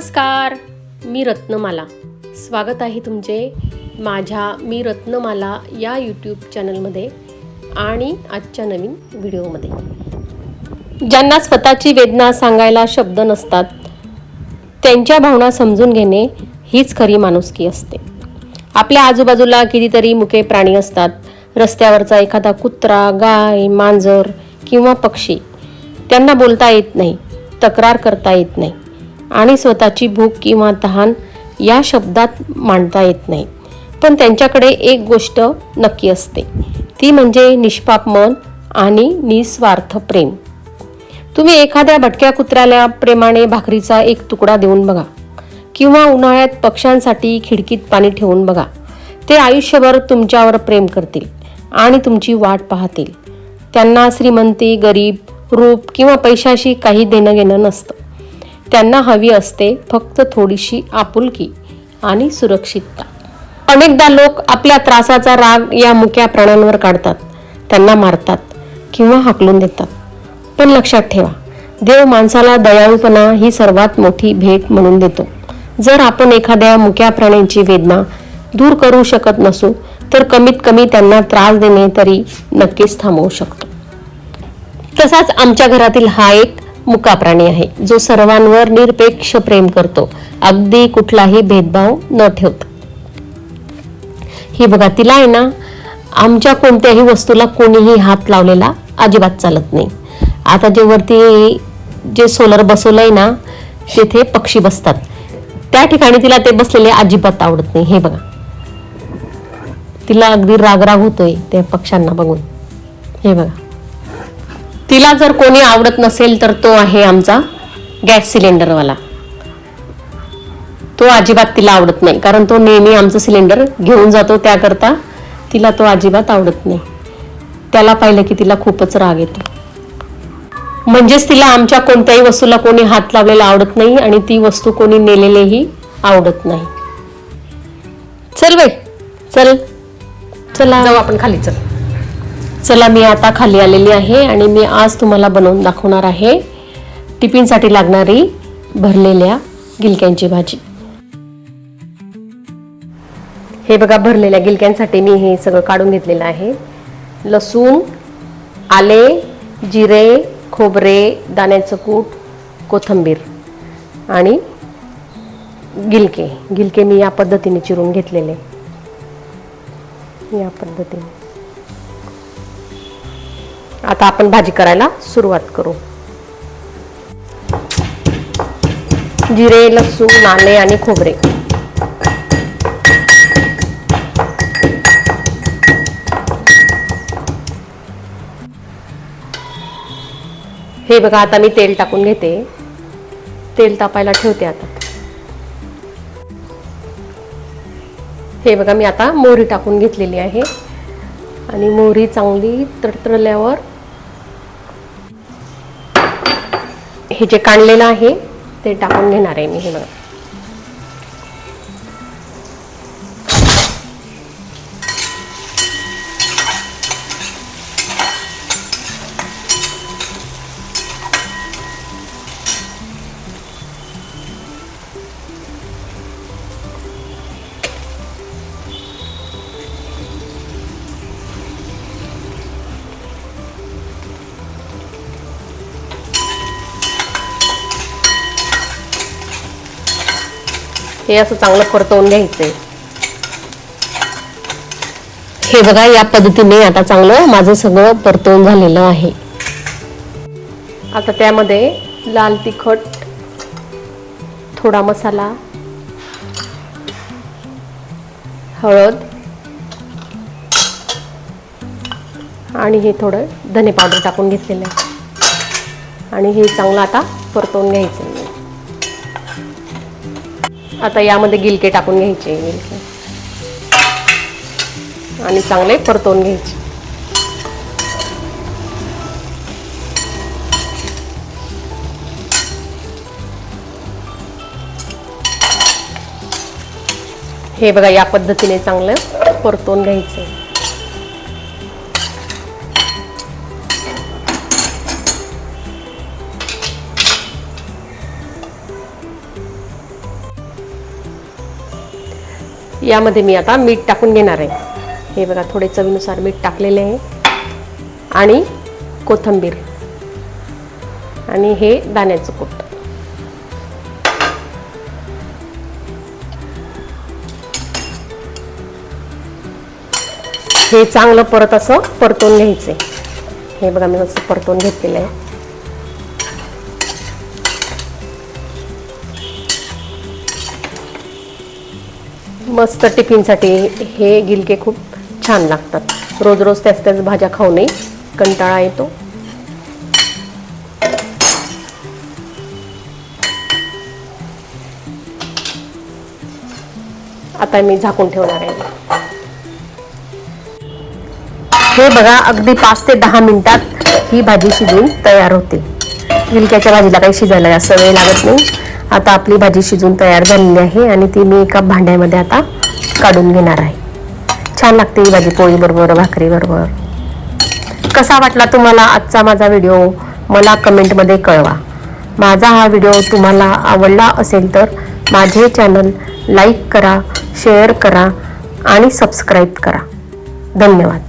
नमस्कार, मी रत्नमाला. स्वागत आहे तुमचे माझ्या मी रत्नमाला या यूट्यूब चॅनलमध्ये आणि आजच्या नवीन व्हिडिओमध्ये. ज्यांना स्वतःची वेदना सांगायला शब्द नसतात, त्यांच्या भावना समजून घेणे हीच खरी माणुसकी असते. आपल्या आजूबाजूला कितीतरी मुके प्राणी असतात. रस्त्यावरचा एखादा कुत्रा, गाय, मांजर किंवा पक्षी. त्यांना बोलता येत नाही, तक्रार करता येत नाही आणि स्वतःची भूक किंवा तहान या शब्दात मांडता येत नाही. पण त्यांच्याकडे एक गोष्ट नक्की असते, ती म्हणजे निष्पाप मन आणि निस्वार्थ प्रेम. तुम्ही एखाद्या भटक्या कुत्र्याला प्रेमाने भाकरीचा एक तुकडा देऊन बघा किंवा उन्हाळ्यात पक्ष्यांसाठी खिडकीत पाणी ठेवून बघा. ते आयुष्यभर तुमच्यावर प्रेम करतील आणि तुमची वाट पाहतील. त्यांना श्रीमंती, गरीब, रूप किंवा पैशाशी काही देणं घेणं नसतं. त्यांना हवी असते फक्त थोडीशी आपुलकी आणि सुरक्षितता. अनेकदा लोक आपल्या त्रासाचा राग या मुक्या प्राण्यांवर काढतात, त्यांना मारतात किंवा हाकलून देतात. पण लक्षात ठेवा, देव माणसाला दयाळूपणा ही सर्वात मोठी भेट म्हणून देतो. जर आपण एखाद्या मुक्या प्राण्यांची वेदना दूर करू शकत नसू, तर कमीत कमी त्यांना त्रास देणे तरी नक्कीच थांबवू शकतो. तसाच आमच्या घरातील हा एक मुका प्राणी आहे, जो सर्वांवर निरपेक्ष प्रेम करतो, अगदी कुठलाही भेदभाव न ठेवता. ही बघा, तिला आहे ना, आमच्या कोणत्याही वस्तूला कोणीही हात लावलेला अजिबात चालत नाही. आता जे वरती जे सोलर बसवलंय ना, तिथे पक्षी बसतात, त्या ठिकाणी तिला ते बसलेले अजिबात आवडत नाही. हे बघा, तिला अगदी रागराग होतोय त्या पक्ष्यांना बघून. हे बघा, तिला जर कोणी आवडत नसेल तर तो आहे आमचा गॅस सिलेंडरवाला. तो अजिबात तिला आवडत नाही, कारण तो नेहमी आमचं सिलेंडर घेऊन जातो. त्याकरता तिला तो अजिबात आवडत नाही. त्याला पाहिलं की तिला खूपच राग येतो. म्हणजेच तिला आमच्या कोणत्याही वस्तूला कोणी हात लावलेला आवडत नाही आणि ती वस्तू कोणी नेलेलेही आवडत नाही. चल बाई, चल, चला जाऊ आपण खाली. चला मी आता खाली आलेली आहे आणि मी आज तुम्हाला बनवून दाखवणार आहे टिफिनसाठी लागणारी भरलेल्या गिलक्यांची भाजी. हे बघा, भरलेल्या गिलक्यांसाठी मी हे सगळं काढून घेतलेलं आहे. लसूण, आले, जिरे, खोबरे, दाण्याचं कूट, कोथिंबीर आणि गिलके मी या पद्धतीने चिरून घेतलेले. या पद्धतीने आता आपण भाजी करायला सुरुवात करू. जिरे, लसूण, आले आणि खोबरे. हे बघा, आता मी तेल टाकून घेते. तेल तापायला ठेवते आता. हे बघा, मी आता मोहरी टाकून घेतलेली आहे आणि मोहरी चांगली तडतडल्यावर हे जे काढलेलं आहे ते टाकून घेणार आहे मी. हे बघा, हे असं चांगलं परतवून घ्यायचंय. हे बघा, या पद्धतीने आता चांगलं माझं सगळं परतवून झालेलं आहे. आता त्यामध्ये लाल तिखट, थोडा मसाला, हळद आणि हे थोडं धने पावडर टाकून घेतलेलं आहे आणि हे चांगलं आता परतवून घ्यायचं. आता यामध्ये गिलके टाकून घ्यायचे आणि चांगले परतवून घ्यायचे. हे बघा, या पद्धतीने चांगलं परतवून घ्यायचं. यामध्ये मी आता मीठ टाकून घेणार आहे. हे बघा, थोडे चवीनुसार मीठ टाकलेले आहे आणि कोथिंबीर आणि हे दाण्याचं कूट. हे चांगलं परत असं परतून घ्यायचं. हे बघा, मी असं परतून घेतलेलं आहे. मस्त टिफिनसाठी हे गिलके खूप छान लागतात. रोज रोज त्याच भाज्या खाऊ नये, कंटाळा येतो. आता मी झाकून ठेवणार आहे. हे बघा, अगदी 5 ते 10 मिनिटात ही भाजी शिजून तयार होते. गिलक्याच्या भाजीला काही शिजायला जास्त वेळ लागत नाही. आता आपली भाजी शिजून तयार झालेली आहे आणि ती मी एका भांड्यामध्ये आता काढून घेणार आहे. छान लागते ही भाजी पोळी बरोबर, भाकरी बरोबर. कसा वाटला तुम्हाला आजचा माझा व्हिडिओ मला कमेंटमध्ये कळवा. माझा हा व्हिडिओ तुम्हाला आवडला असेल तर माझे चॅनल लाईक करा, शेअर करा आणि सबस्क्राईब करा. धन्यवाद.